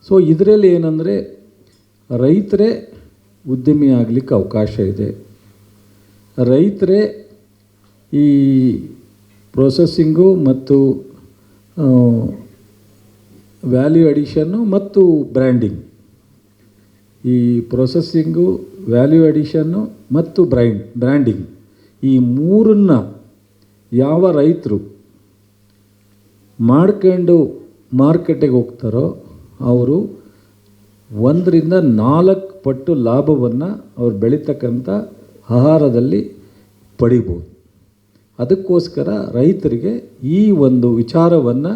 So ಇದರಲ್ಲಿ ಏನಂದರೆ ರೈತರೇ ಉದ್ಯಮಿ ಆಗಲಿಕ್ಕೆ ಅವಕಾಶ ಇದೆ. ರೈತರೇ ಈ ಪ್ರೊಸೆಸಿಂಗು ಮತ್ತು ವ್ಯಾಲ್ಯೂ ಅಡಿಷನ್ನು ಮತ್ತು ಬ್ರ್ಯಾಂಡಿಂಗ್, ಈ ಪ್ರೊಸೆಸಿಂಗು, ವ್ಯಾಲ್ಯೂ ಅಡಿಷನ್ನು ಮತ್ತು ಬ್ರ್ಯಾಂಡಿಂಗ್, ಈ ಮೂರನ್ನು ಯಾವ ರೈತರು ಮಾಡ್ಕೊಂಡು ಮಾರ್ಕೆಟಿಗೆ ಹೋಗ್ತಾರೋ ಅವರು 1 ರಿಂದ 4 ಪಟ್ಟು ಲಾಭವನ್ನು ಅವ್ರು ಬೆಳೀತಕ್ಕಂಥ ಆಹಾರದಲ್ಲಿ ಪಡಿಬೋದು. ಅದಕ್ಕೋಸ್ಕರ ರೈತರಿಗೆ ಈ ಒಂದು ವಿಚಾರವನ್ನು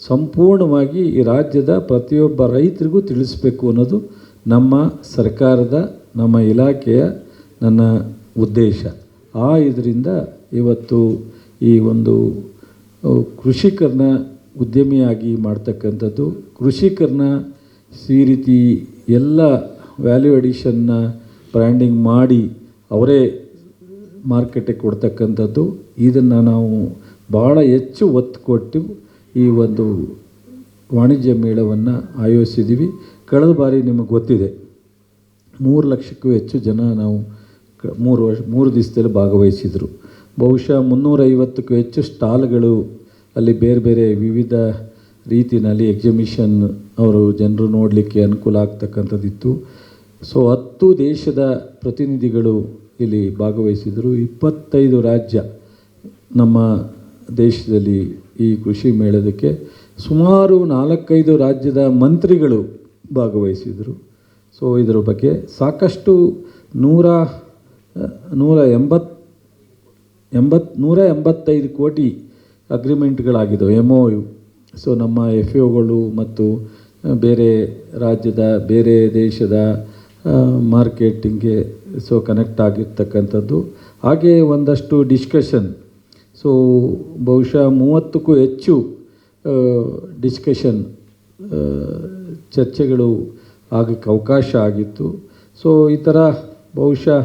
ಸಂಪೂರ್ಣವಾಗಿ ಈ ರಾಜ್ಯದ ಪ್ರತಿಯೊಬ್ಬ ರೈತರಿಗೂ ತಿಳಿಸಬೇಕು ಅನ್ನೋದು ನಮ್ಮ ಸರ್ಕಾರದ, ನಮ್ಮ ಇಲಾಖೆಯ ನನ್ನ ಉದ್ದೇಶ. ಇದರಿಂದ ಇವತ್ತು ಈ ಒಂದು ಕೃಷಿಕರನ್ನ ಉದ್ಯಮಿಯಾಗಿ ಮಾಡ್ತಕ್ಕಂಥದ್ದು, ಕೃಷಿಕರನ್ನ ಈ ರೀತಿ ಎಲ್ಲ ವ್ಯಾಲ್ಯೂ ಅಡಿಷನ್ನ ಬ್ರ್ಯಾಂಡಿಂಗ್ ಮಾಡಿ ಅವರೇ ಮಾರ್ಕೆಟಿಗೆ ಕೊಡ್ತಕ್ಕಂಥದ್ದು, ಇದನ್ನು ನಾವು ಭಾಳ ಹೆಚ್ಚು ಒತ್ತು ಕೊಟ್ಟು ಈ ಒಂದು ವಾಣಿಜ್ಯ ಮೇಳವನ್ನು ಆಯೋಜಿಸಿದ್ದೀವಿ. ಕಳೆದ ಬಾರಿ ನಿಮಗೆ ಗೊತ್ತಿದೆ 3 ಲಕ್ಷಕ್ಕೂ ಹೆಚ್ಚು ಜನ ನಾವು 3 ದಿವಸದಲ್ಲಿ ಭಾಗವಹಿಸಿದರು. ಬಹುಶಃ 350ಕ್ಕೂ ಹೆಚ್ಚು ಸ್ಟಾಲ್ಗಳು ಅಲ್ಲಿ ಬೇರೆ ಬೇರೆ ವಿವಿಧ ರೀತಿಯಲ್ಲಿ ಎಕ್ಸಿಬಿಷನ್ ಅವರು ಜನರು ನೋಡಲಿಕ್ಕೆ ಅನುಕೂಲ ಆಗ್ತಕ್ಕಂಥದ್ದಿತ್ತು. ಸೊ 10 ದೇಶದ ಪ್ರತಿನಿಧಿಗಳು ಇಲ್ಲಿ ಭಾಗವಹಿಸಿದರು. 25 ರಾಜ್ಯ ನಮ್ಮ ದೇಶದಲ್ಲಿ ಈ ಕೃಷಿ ಮೇಳದಕ್ಕೆ ಸುಮಾರು 4-5 ರಾಜ್ಯದ ಮಂತ್ರಿಗಳು ಭಾಗವಹಿಸಿದರು. ಸೊ ಇದರ ಬಗ್ಗೆ ಸಾಕಷ್ಟು 185 ಕೋಟಿ ಅಗ್ರಿಮೆಂಟ್ಗಳಾಗಿದ್ದವು, MOU. ಸೊ ನಮ್ಮ FAOಗಳು ಮತ್ತು ಬೇರೆ ರಾಜ್ಯದ ಬೇರೆ ದೇಶದ ಮಾರ್ಕೆಟಿಂಗ್ಗೆ ಕನೆಕ್ಟ್ ಆಗಿರ್ತಕ್ಕಂಥದ್ದು. ಹಾಗೆ ಒಂದಷ್ಟು ಡಿಸ್ಕಷನ್, ಸೊ ಬಹುಶಃ 30ಕ್ಕೂ ಹೆಚ್ಚು ಡಿಸ್ಕಷನ್ ಚರ್ಚೆಗಳು ಆಗಕ್ಕೆ ಅವಕಾಶ ಆಗಿತ್ತು. ಸೊ ಈ ಥರ ಬಹುಶಃ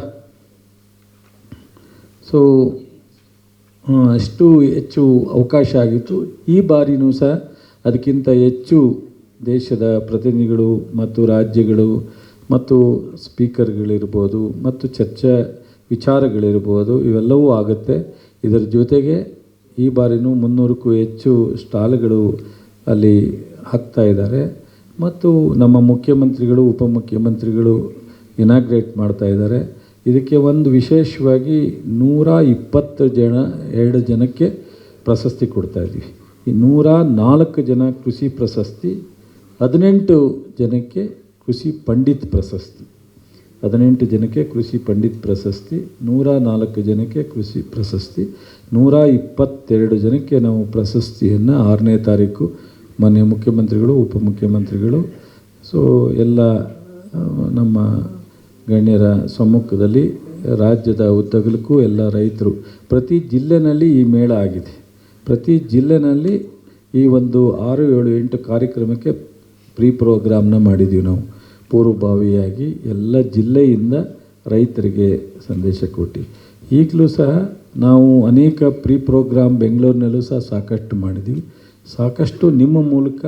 ಅಷ್ಟು ಹೆಚ್ಚು ಅವಕಾಶ ಆಗಿತ್ತು. ಈ ಬಾರಿನೂ ಸಹ ಅದಕ್ಕಿಂತ ಹೆಚ್ಚು ದೇಶದ ಪ್ರತಿನಿಧಿಗಳು ಮತ್ತು ರಾಜ್ಯಗಳು ಮತ್ತು ಸ್ಪೀಕರ್ಗಳಿರ್ಬೋದು ಮತ್ತು ಚರ್ಚಾ ವಿಚಾರಗಳಿರ್ಬೋದು, ಇವೆಲ್ಲವೂ ಆಗುತ್ತೆ. ಇದರ ಜೊತೆಗೆ ಈ ಬಾರಿನೂ 300ಕ್ಕೂ ಹೆಚ್ಚು ಸ್ಟಾಲ್ಗಳು ಅಲ್ಲಿ ಹಾಕ್ತಾ ಇದ್ದಾರೆ. ಮತ್ತು ನಮ್ಮ ಮುಖ್ಯಮಂತ್ರಿಗಳು, ಉಪಮುಖ್ಯಮಂತ್ರಿಗಳು ಇನಾಗ್ರೇಟ್ ಮಾಡ್ತಾ ಇದ್ದಾರೆ. ಇದಕ್ಕೆ ಒಂದು ವಿಶೇಷವಾಗಿ 122 ಜನಕ್ಕೆ ಪ್ರಶಸ್ತಿ ಕೊಡ್ತಾಯಿದ್ದೀವಿ. ಈ 104 ಜನ ಕೃಷಿ ಪ್ರಶಸ್ತಿ, 18 ಜನಕ್ಕೆ ಕೃಷಿ ಪಂಡಿತ್ ಪ್ರಶಸ್ತಿ, 18 ಜನಕ್ಕೆ ಕೃಷಿ ಪಂಡಿತ್ ಪ್ರಶಸ್ತಿ, 104 ಜನಕ್ಕೆ ಕೃಷಿ ಪ್ರಶಸ್ತಿ, 122 ಜನಕ್ಕೆ ನಾವು ಪ್ರಶಸ್ತಿಯನ್ನು 6ನೇ ತಾರೀಕು ಮಾನ್ಯ ಮುಖ್ಯಮಂತ್ರಿಗಳು, ಉಪಮುಖ್ಯಮಂತ್ರಿಗಳು, ಸೊ ಎಲ್ಲ ನಮ್ಮ ಗಣ್ಯರ ಸಮ್ಮುಖದಲ್ಲಿ ರಾಜ್ಯದ ಉದ್ದಗಲಕ್ಕೂ ಎಲ್ಲ ರೈತರು, ಪ್ರತಿ ಜಿಲ್ಲೆನಲ್ಲಿ ಈ ಮೇಳ ಆಗಿದೆ. ಪ್ರತಿ ಜಿಲ್ಲೆನಲ್ಲಿ ಈ ಒಂದು 6, 7, 8 ಕಾರ್ಯಕ್ರಮಕ್ಕೆ ಪ್ರೋಗ್ರಾಮ್ನ ಮಾಡಿದ್ದೀವಿ ನಾವು. ಪೂರ್ವಭಾವಿಯಾಗಿ ಎಲ್ಲ ಜಿಲ್ಲೆಯಿಂದ ರೈತರಿಗೆ ಸಂದೇಶ ಕೊಟ್ಟು, ಈಗಲೂ ಸಹ ನಾವು ಅನೇಕ ಪ್ರೋಗ್ರಾಮ್ ಬೆಂಗಳೂರಿನಲ್ಲೂ ಸಹ ಸಾಕಷ್ಟು ಮಾಡಿದ್ದೀವಿ. ಸಾಕಷ್ಟು ನಿಮ್ಮ ಮೂಲಕ,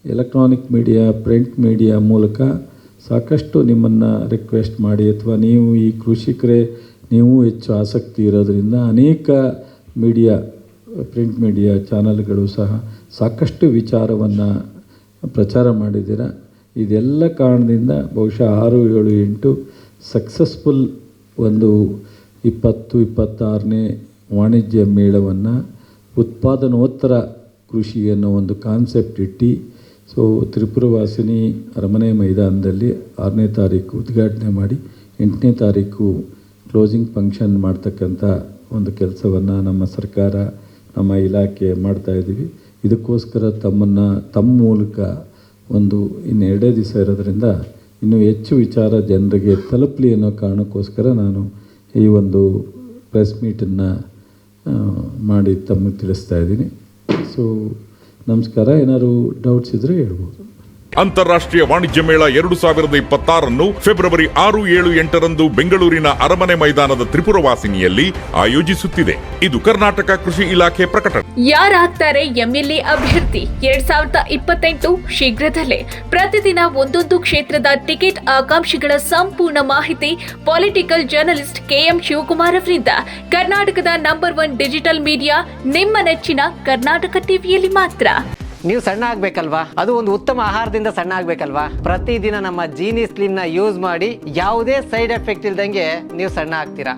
ಎಲೆಕ್ಟ್ರಾನಿಕ್ ಮೀಡಿಯಾ, ಪ್ರಿಂಟ್ ಮೀಡಿಯಾ ಮೂಲಕ ಸಾಕಷ್ಟು ನಿಮ್ಮನ್ನು ರಿಕ್ವೆಸ್ಟ್ ಮಾಡಿ, ಅಥವಾ ನೀವು ಈ ಕೃಷಿಕರೇ ನೀವು ಹೆಚ್ಚು ಆಸಕ್ತಿ ಇರೋದರಿಂದ ಅನೇಕ ಮೀಡಿಯಾ, ಪ್ರಿಂಟ್ ಮೀಡಿಯಾ ಚಾನಲ್ಗಳು ಸಹ ಸಾಕಷ್ಟು ವಿಚಾರವನ್ನು ಪ್ರಚಾರ ಮಾಡಿದ್ದೀರ. ಇದೆಲ್ಲ ಕಾರಣದಿಂದ ಬಹುಶಃ 6, 7, 8 ಸಕ್ಸಸ್ಫುಲ್ ಒಂದು 2026ನೇ ವಾಣಿಜ್ಯ ಮೇಳವನ್ನು ಉತ್ಪಾದನೋತ್ತರ ಕೃಷಿ ಅನ್ನೋ ಒಂದು ಕಾನ್ಸೆಪ್ಟ್ ಇಟ್ಟು, ಸೊ ತ್ರಿಪುರವಾಸಿನಿ ಅರಮನೆ ಮೈದಾನದಲ್ಲಿ 6ನೇ ತಾರೀಕು ಉದ್ಘಾಟನೆ ಮಾಡಿ 8ನೇ ತಾರೀಕು ಕ್ಲೋಸಿಂಗ್ ಫಂಕ್ಷನ್ ಮಾಡ್ತಕ್ಕಂಥ ಒಂದು ಕೆಲಸವನ್ನು ನಮ್ಮ ಸರ್ಕಾರ, ನಮ್ಮ ಇಲಾಖೆ ಮಾಡ್ತಾಯಿದ್ದೀವಿ. ಇದಕ್ಕೋಸ್ಕರ ತಮ್ಮ ಮೂಲಕ ಒಂದು ಇನ್ನು 2 ದಿವಸ ಇರೋದರಿಂದ ಇನ್ನೂ ಹೆಚ್ಚು ವಿಚಾರ ಜನರಿಗೆ ತಲುಪಲಿ ಅನ್ನೋ ಕಾರಣಕ್ಕೋಸ್ಕರ ನಾನು ಈ ಒಂದು ಪ್ರೆಸ್ ಮೀಟನ್ನು ಮಾಡಿ ತಮಗೆ ತಿಳಿಸ್ತಾ ಇದ್ದೀನಿ. ಸೊ ನಮಸ್ಕಾರ. ಏನಾದ್ರು ಡೌಟ್ಸ್ ಇದ್ದರೆ ಹೇಳ್ಬೋದು. ಅಂತಾರಾಷ್ಟ್ರೀಯ ವಾಣಿಜ್ಯ ಮೇಳ 2026 ಫೆಬ್ರವರಿ 6, 7, 8ರಂದು ಬೆಂಗಳೂರಿನ ಅರಮನೆ ಮೈದಾನದ ತ್ರಿಪುರವಾಸಿನಿಯಲ್ಲಿ ಆಯೋಜಿಸುತ್ತಿದೆ. ಇದು ಕರ್ನಾಟಕ ಕೃಷಿ ಇಲಾಖೆ ಪ್ರಕಟಣೆ. ಯಾರಾಗ್ತಾರೆ ಎಂಎಲ್ಎ ಅಭ್ಯರ್ಥಿ 2028 ಶೀಘ್ರದಲ್ಲೇ. ಪ್ರತಿದಿನ ಒಂದೊಂದು ಕ್ಷೇತ್ರದ ಟಿಕೆಟ್ ಆಕಾಂಕ್ಷಿಗಳ ಸಂಪೂರ್ಣ ಮಾಹಿತಿ ಪೊಲಿಟಿಕಲ್ ಜರ್ನಲಿಸ್ಟ್ KM ಶಿವಕುಮಾರ್ ಅವರಿಂದ. ಕರ್ನಾಟಕದ ನಂಬರ್ 1 ಡಿಜಿಟಲ್ ಮೀಡಿಯಾ ನಿಮ್ಮ ನೆಚ್ಚಿನ ಕರ್ನಾಟಕ ಟಿವಿಯಲ್ಲಿ ಮಾತ್ರ. ನೀವು ಸಣ್ಣ ಆಗ್ಬೇಕಲ್ವಾ? ಅದು ಒಂದು ಉತ್ತಮ ಆಹಾರದಿಂದ ಸಣ್ಣ ಆಗ್ಬೇಕಲ್ವಾ? ಪ್ರತಿದಿನ ನಮ್ಮ ಜೀನಿ ಸ್ಲಿಮ್ ನ ಯೂಸ್ ಮಾಡಿ ಯಾವುದೇ ಸೈಡ್ ಎಫೆಕ್ಟ್ ಇಲ್ದಂಗೆ ನೀವು ಸಣ್ಣ ಆಗ್ತೀರಾ.